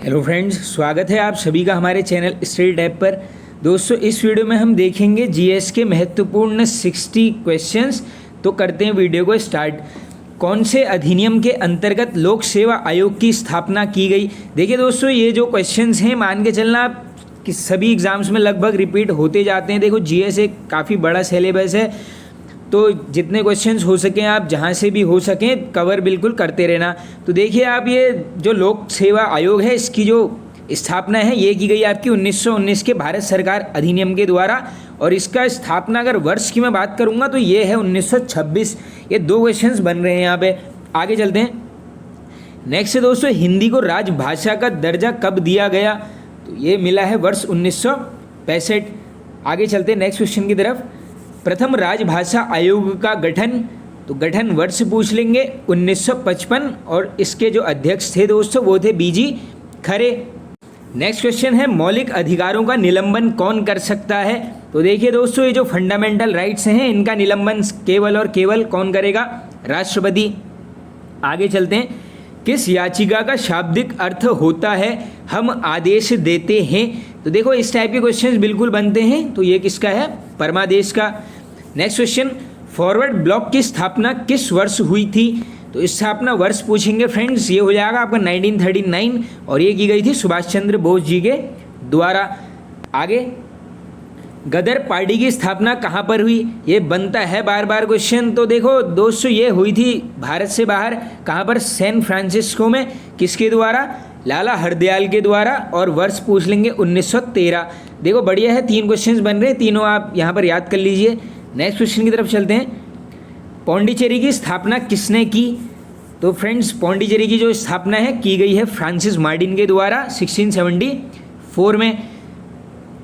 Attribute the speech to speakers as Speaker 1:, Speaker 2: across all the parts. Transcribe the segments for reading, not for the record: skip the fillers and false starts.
Speaker 1: Hello friends, स्वागत है आप सभी का हमारे चैनल स्टडी टैब पर। दोस्तों, इस वीडियो में हम देखेंगे जीएस के महत्वपूर्ण 60 क्वेश्चंस। तो करते हैं वीडियो को स्टार्ट। कौन से अधिनियम के अंतर्गत लोक सेवा आयोग की स्थापना की गई? देखिए दोस्तों, ये जो क्वेश्चंस हैं मान के चलना आप कि सभी एग्जाम्स में लगभग रिपीट होते जाते हैं। देखो, जीएस एक काफ़ी बड़ा सिलेबस है, तो जितने क्वेश्चंस हो सकें आप जहाँ से भी हो सकें कवर बिल्कुल करते रहना। तो देखिए आप, ये जो लोक सेवा आयोग है इसकी जो स्थापना है ये की गई आपकी 1919 के भारत सरकार अधिनियम के द्वारा। और इसका स्थापना अगर वर्ष की मैं बात करूँगा तो ये है 1926। ये दो क्वेश्चंस बन रहे हैं यहाँ पे। आगे चलते हैं। नेक्स्ट है दोस्तों, हिंदी को राजभाषा का दर्जा कब दिया गया? तो ये मिला है वर्ष 1965। आगे चलते हैं नेक्स्ट क्वेश्चन की तरफ। प्रथम राजभाषा आयोग का गठन, तो गठन वर्ष पूछ लेंगे 1955, और इसके जो अध्यक्ष थे दोस्तों वो थे बीजी खरे। नेक्स्ट क्वेश्चन है, मौलिक अधिकारों का निलंबन कौन कर सकता है? तो देखिए दोस्तों, ये जो फंडामेंटल राइट्स हैं इनका निलंबन केवल और केवल कौन करेगा? राष्ट्रपति। आगे चलते हैं। किस याचिका का शाब्दिक अर्थ होता है हम आदेश देते हैं? तो देखो, इस टाइप के क्वेश्चंस बिल्कुल बनते हैं। तो ये किसका है? परमादेश का। नेक्स्ट क्वेश्चन, फॉरवर्ड ब्लॉक की स्थापना किस वर्ष हुई थी? तो स्थापना वर्ष पूछेंगे फ्रेंड्स, ये हो जाएगा आपका 1939, और ये की गई थी सुभाष चंद्र बोस जी के द्वारा। आगे, गदर पार्टी की स्थापना कहाँ पर हुई? ये बनता है बार बार क्वेश्चन। तो देखो दोस्तों, ये हुई थी भारत से बाहर। कहाँ पर? सैन फ्रांसिस्को में। किसके द्वारा? लाला हरदयाल के द्वारा। और वर्ष पूछ लेंगे 1913। देखो बढ़िया है, 3 क्वेश्चंस बन रहे हैं, तीनों आप यहाँ पर याद कर लीजिए। नेक्स्ट क्वेश्चन की तरफ चलते हैं। पौंडीचेरी की स्थापना किसने की? तो फ्रेंड्स, पौंडीचेरी की जो स्थापना है की गई है फ्रांसिस मार्टिन के द्वारा 1674 में।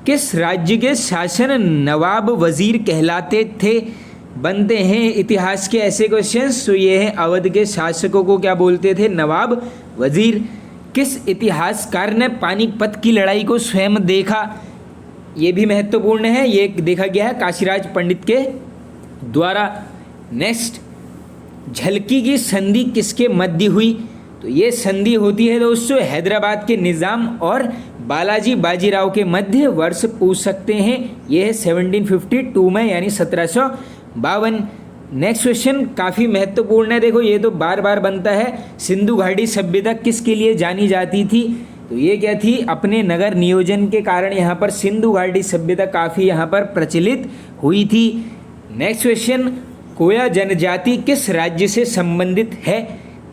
Speaker 1: किस राज्य के शासन नवाब वजीर कहलाते थे? बनते हैं इतिहास के ऐसे क्वेश्चंस। तो ये है, अवध के शासकों को क्या बोलते थे? नवाब वजीर। किस इतिहासकार ने पानीपत की लड़ाई को स्वयं देखा? ये भी महत्वपूर्ण है, ये देखा गया है काशीराज पंडित के द्वारा। नेक्स्ट, झलकी की संधि किसके मध्य हुई? तो ये संधि होती है दोस्तों हैदराबाद के निज़ाम और बालाजी बाजीराव के मध्य। वर्ष पूछ सकते हैं, ये है 1752 में, यानी 1752। नेक्स्ट क्वेश्चन काफ़ी महत्वपूर्ण है। देखो, ये तो बार बार बनता है। सिंधु घाटी सभ्यता किसके लिए जानी जाती थी? तो ये क्या थी? अपने नगर नियोजन के कारण यहाँ पर सिंधु घाटी सभ्यता काफ़ी यहाँ पर प्रचलित हुई थी। नेक्स्ट क्वेश्चन, कोया जनजाति किस राज्य से संबंधित है?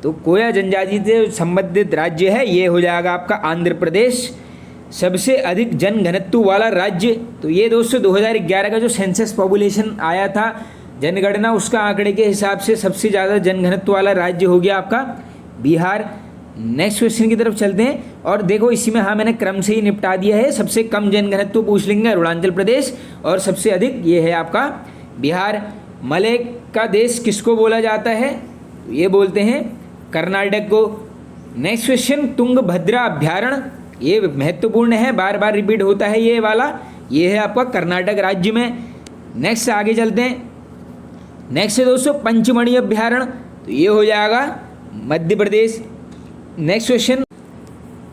Speaker 1: तो कोया जनजाति से संबंधित राज्य है, ये हो जाएगा आपका आंध्र प्रदेश। सबसे अधिक जनघनत्व वाला राज्य, तो ये दोस्तों 2011 का जो सेंसस पॉपुलेशन आया था, जनगणना, उसका आंकड़े के हिसाब से सबसे ज़्यादा जनघनत्व वाला राज्य हो गया आपका बिहार। नेक्स्ट क्वेश्चन की तरफ चलते हैं। और देखो, इसी में हाँ मैंने क्रम से ही निपटा दिया है। सबसे कम जनघनत्व पूछ लेंगे अरुणाचल प्रदेश, और सबसे अधिक ये है आपका बिहार। मलय का देश किसको बोला जाता है? तो ये बोलते हैं कर्नाटक को। नेक्स्ट क्वेश्चन, तुंगभद्रा अभ्यारण्य, ये महत्वपूर्ण है, बार बार रिपीट होता है ये वाला। ये है आपका कर्नाटक राज्य में। नेक्स्ट आगे चलते हैं। नेक्स्ट है दोस्तों पंचमढ़ी अभ्यारण्य, तो ये हो जाएगा मध्य प्रदेश। नेक्स्ट क्वेश्चन,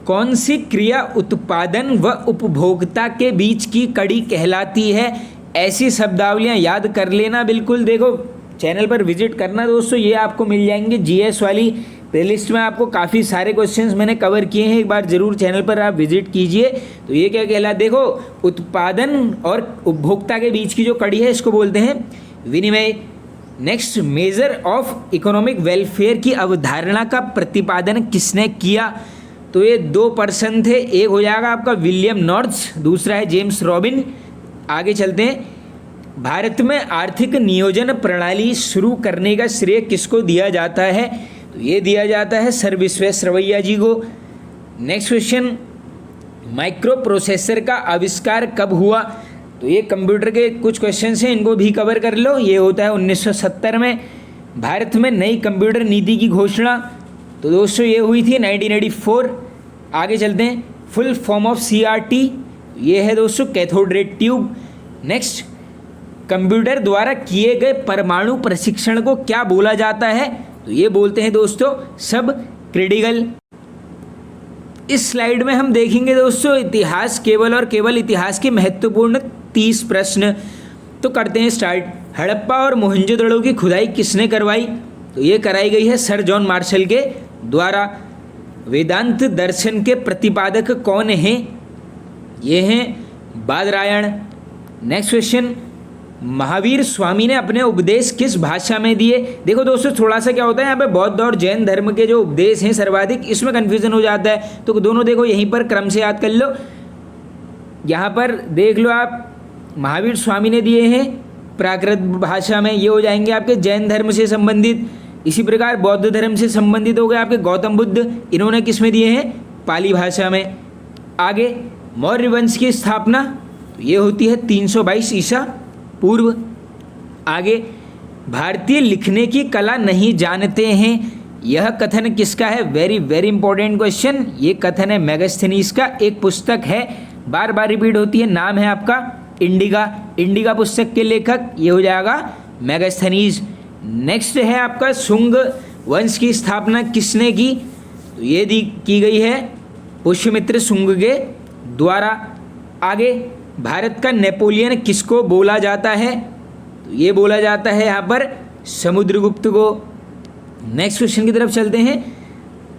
Speaker 1: कौन सी क्रिया उत्पादन व उपभोक्ता के बीच की कड़ी कहलाती है? ऐसी शब्दावलियाँ याद कर लेना बिल्कुल। देखो, चैनल पर विजिट करना दोस्तों, ये आपको मिल जाएंगे जीएस वाली प्लेलिस्ट में। आपको काफ़ी सारे क्वेश्चंस मैंने कवर किए हैं, एक बार ज़रूर चैनल पर आप विजिट कीजिए। तो ये क्या कहला? देखो, उत्पादन और उपभोक्ता के बीच की जो कड़ी है इसको बोलते हैं विनिमय। Next, measure of economic welfare की अवधारणा का प्रतिपादन किसने किया? तो ये 2 पर्सन थे, एक हो जाएगा आपका विलियम नॉर्थ, दूसरा है जेम्स रॉबिन। आगे चलते हैं। भारत में आर्थिक नियोजन प्रणाली शुरू करने का श्रेय किसको दिया जाता है? तो ये दिया जाता है सर विश्वेश्वरैया जी को। नेक्स्ट क्वेश्चन, माइक्रो प्रोसेसर का आविष्कार कब हुआ? तो ये कंप्यूटर के कुछ क्वेश्चंस हैं, इनको भी कवर कर लो। ये होता है 1970 में। भारत में नई कंप्यूटर नीति की घोषणा, तो दोस्तों ये हुई थी 1984। आगे चलते हैं। फुल फॉर्म ऑफ CRT, ये है दोस्तों cathode ray tube. Next, computer द्वारा किए गए परमाणु प्रशिक्षण को क्या बोला जाता है? तो ये बोलते हैं दोस्तों सब क्रिटिकल। इस स्लाइड में हम देखेंगे दोस्तों इतिहास, केवल और केवल इतिहास के महत्वपूर्ण 30 प्रश्न। तो करते हैं स्टार्ट। हड़प्पा और मोहनजोदड़ो की खुदाई किसने करवाई? तो ये कराई गई है सर जॉन मार्शल के द्वारा। वेदांत दर्शन के प्रतिपादक कौन हैं? ये हैं बादरायण। नेक्स्ट क्वेश्चन, महावीर स्वामी ने अपने उपदेश किस भाषा में दिए? देखो दोस्तों थोड़ा सा क्या होता है यहाँ पे बौद्ध और जैन धर्म के जो उपदेश हैं सर्वाधिक, इसमें कन्फ्यूजन हो जाता है। तो दोनों देखो यहीं पर क्रम से याद कर लो। यहाँ पर देख लो आप, महावीर स्वामी ने दिए हैं प्राकृत भाषा में, ये हो जाएंगे आपके जैन धर्म से संबंधित। इसी प्रकार बौद्ध धर्म से संबंधित हो गए आपके गौतम बुद्ध, इन्होंने किस में दिए हैं? पाली भाषा में। आगे मौर्य वंश की स्थापना, तो ये होती है 322 ईसा पूर्व। आगे भारतीय लिखने की कला नहीं जानते हैं, यह कथन किसका है? Very very important question. ये कथन है मेगास्थनीज का, एक पुस्तक है, बार बार रिपीट होती है, नाम है आपका इंडिका। इंडिका पुस्तक के लेखक ये हो जाएगा मेगास्थनीज। नेक्स्ट है आपका शुंग वंश की स्थापना किसने की? तो ये की गई है पुष्यमित्र शुंग के द्वारा। आगे भारत का नेपोलियन किसको बोला जाता है? तो ये बोला जाता है यहाँ पर समुद्रगुप्त को। नेक्स्ट क्वेश्चन की तरफ चलते हैं।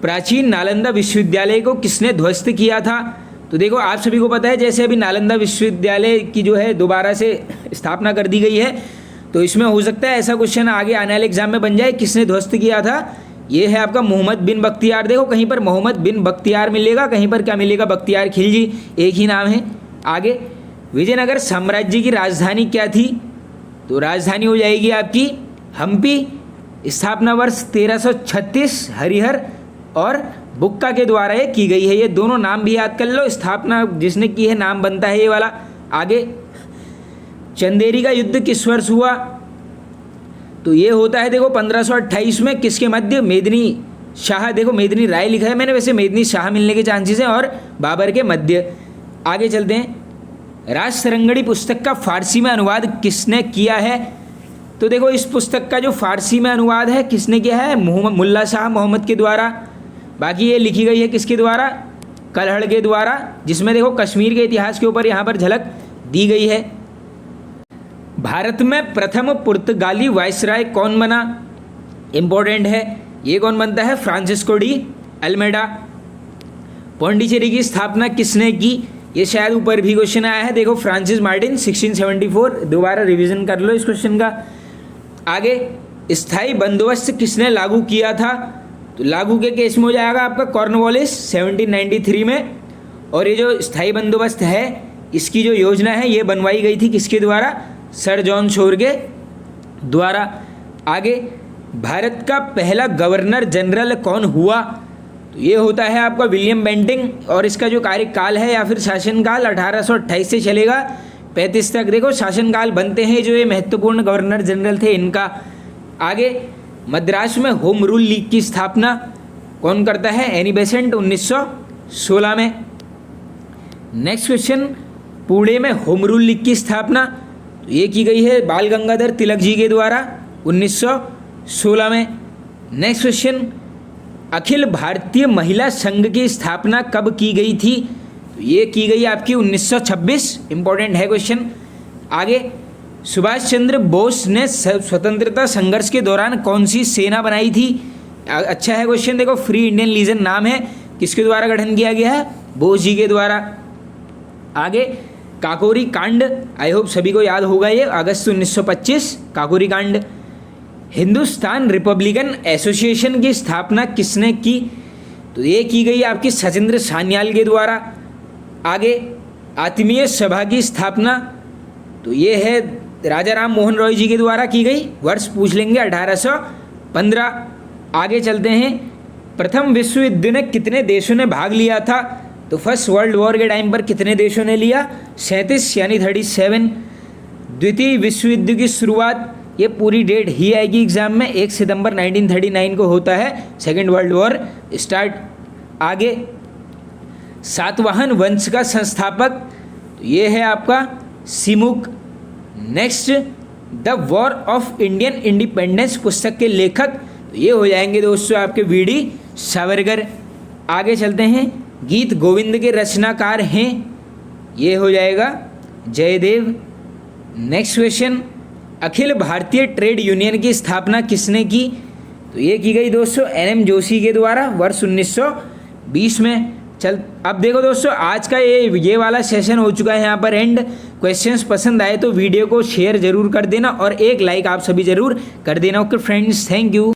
Speaker 1: प्राचीन नालंदा विश्वविद्यालय को किसने ध्वस्त किया था? तो देखो आप सभी को पता है, जैसे अभी नालंदा विश्वविद्यालय की जो है दोबारा से स्थापना कर दी गई है, तो इसमें हो सकता है ऐसा क्वेश्चन आगे आने वाले एग्जाम में बन जाए, किसने ध्वस्त किया था? ये है आपका मोहम्मद बिन बख्तियार। देखो कहीं पर मोहम्मद बिन बख्तियार मिलेगा, कहीं पर क्या मिलेगा? बख्तियार खिलजी, एक ही नाम है। आगे विजयनगर साम्राज्य की राजधानी क्या थी? तो राजधानी हो जाएगी आपकी हम्पी। स्थापना वर्ष 1336 हरिहर और बुक्का के द्वारा ये की गई है। ये दोनों नाम भी याद कर लो, स्थापना जिसने की है नाम बनता है ये वाला। आगे चंदेरी का युद्ध किस वर्ष हुआ? तो ये होता है देखो 1528 में, किसके मध्य? मेदिनी शाह। देखो मेदिनी राय लिखा है मैंने, वैसे मेदिनी शाह मिलने के चांसेस हैं, और बाबर के मध्य। आगे चलते हैं। राज सरंगड़ी पुस्तक का फारसी में अनुवाद किसने किया है? तो देखो इस पुस्तक का जो फारसी में अनुवाद है किसने किया है? मुल्ला शाह मोहम्मद के द्वारा। बाकी ये लिखी गई है किसके द्वारा? कलहड़ के द्वारा, जिसमें देखो कश्मीर के इतिहास के ऊपर यहाँ पर झलक दी गई है। भारत में प्रथम पुर्तगाली वायसराय कौन बना? इंपॉर्टेंट है, ये कौन बनता है? Francisco de Almeida. पौंडीचेरी की स्थापना किसने की? ये शायद ऊपर भी क्वेश्चन आया है, देखो फ्रांसिस मार्टिन 1674। दोबारा रिवीजन कर लो इस क्वेश्चन का। आगे स्थायी बंदोबस्त किसने लागू किया था? तो लागू के केस में हो जाएगा आपका कॉर्नवालिस 1793 में। और ये जो स्थायी बंदोबस्त है इसकी जो योजना है ये बनवाई गई थी किसके द्वारा? सर जॉन शोर के द्वारा। आगे भारत का पहला गवर्नर जनरल कौन हुआ? तो ये होता है आपका विलियम बेंटिंग, और इसका जो कार्यकाल है या फिर शासनकाल 1828 से चलेगा 35 तक। देखो शासनकाल बनते हैं जो ये महत्वपूर्ण गवर्नर जनरल थे इनका। आगे मद्रास में होम रूल लीग की स्थापना कौन करता है? एनी बेसेंट 1916 में। नेक्स्ट क्वेश्चन, पुणे में होम रूल लीग की स्थापना तो ये की गई है बाल गंगाधर तिलक जी के द्वारा 1916 में। नेक्स्ट क्वेश्चन, अखिल भारतीय महिला संघ की स्थापना कब की गई थी? तो ये की गई आपकी 1926। इंपॉर्टेंट है क्वेश्चन। आगे सुभाष चंद्र बोस ने स्वतंत्रता संघर्ष के दौरान कौन सी सेना बनाई थी? अच्छा है क्वेश्चन, देखो फ्री इंडियन लीजन नाम है, किसके द्वारा गठन किया गया है? बोस जी के द्वारा। आगे काकोरी कांड, आई होप सभी को याद होगा, ये अगस्त 1925 काकोरी कांड। हिंदुस्तान रिपब्लिकन एसोसिएशन की स्थापना किसने की? तो ये की गई आपकी सचिंद्र सान्याल के द्वारा। आगे आत्मीय सभा की स्थापना तो ये है राजा राम मोहन रॉय जी के द्वारा की गई, वर्ष पूछ लेंगे 1815। आगे चलते हैं। प्रथम विश्व युद्ध में कितने देशों ने भाग लिया था? तो फर्स्ट वर्ल्ड वॉर के टाइम पर कितने देशों ने लिया? 37 यानी 37। द्वितीय विश्व युद्ध की शुरुआत, ये पूरी डेट ही आएगी एग्जाम में, 1 सितंबर 1939 को होता है सेकेंड वर्ल्ड वॉर स्टार्ट। आगे सातवाहन वंश का संस्थापक तो ये है आपका Simuk. Next, the war of Indian independence पुस्तक के लेखक तो ये हो जाएंगे दोस्तों आपके वी डी सावरकर। आगे चलते हैं। गीत गोविंद के रचनाकार हैं? ये हो जाएगा Jaydev. Next question, Akhil Bharatiya trade union की स्थापना किसने की? तो ये की गई दोस्तों NM जोशी के द्वारा वर्ष 1920 में। चल अब देखो दोस्तों, आज का ये वाला सेशन हो चुका है यहाँ पर एंड। क्वेश्चंस पसंद आए तो वीडियो को शेयर जरूर कर देना और एक लाइक आप सभी जरूर कर देना। Okay friends, thank you.